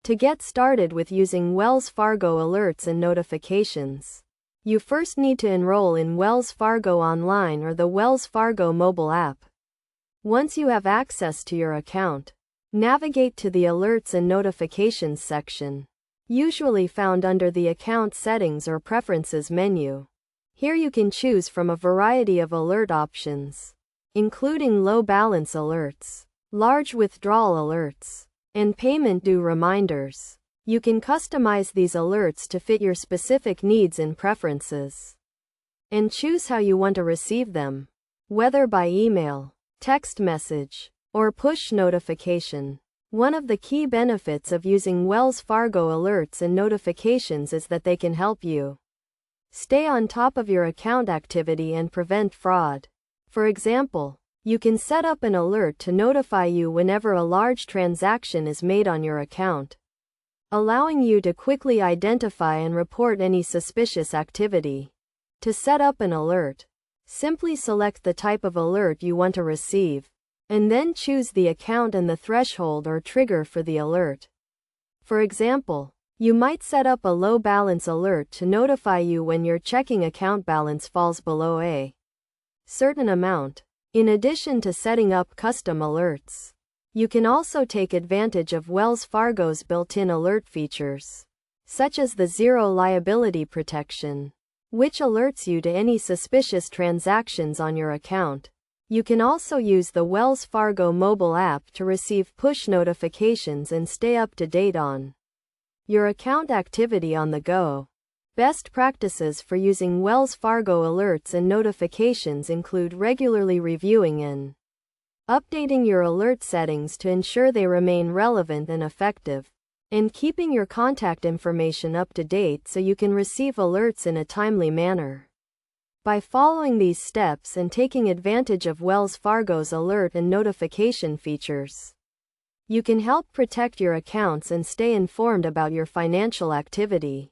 To get started with using Wells Fargo alerts and notifications, you first need to enroll in Wells Fargo Online or the Wells Fargo mobile app. Once you have access to your account, navigate to the Alerts and Notifications section, usually found under the Account Settings or Preferences menu. Here you can choose from a variety of alert options, including low balance alerts, large withdrawal alerts, and payment due reminders. You can customize these alerts to fit your specific needs and preferences, and choose how you want to receive them, whether by email, text message, or push notification. One of the key benefits of using Wells Fargo alerts and notifications is that they can help you stay on top of your account activity and prevent fraud. For example, you can set up an alert to notify you whenever a large transaction is made on your account, allowing you to quickly identify and report any suspicious activity. To set up an alert, simply select the type of alert you want to receive, and then choose the account and the threshold or trigger for the alert. For example, you might set up a low balance alert to notify you when your checking account balance falls below a certain amount. In addition to setting up custom alerts, you can also take advantage of Wells Fargo's built-in alert features, such as the Zero Liability Protection, which alerts you to any suspicious transactions on your account. You can also use the Wells Fargo mobile app to receive push notifications and stay up to date on your account activity on the go. Best practices for using Wells Fargo alerts and notifications include regularly reviewing and updating your alert settings to ensure they remain relevant and effective, and keeping your contact information up to date so you can receive alerts in a timely manner. By following these steps and taking advantage of Wells Fargo's alert and notification features, you can help protect your accounts and stay informed about your financial activity.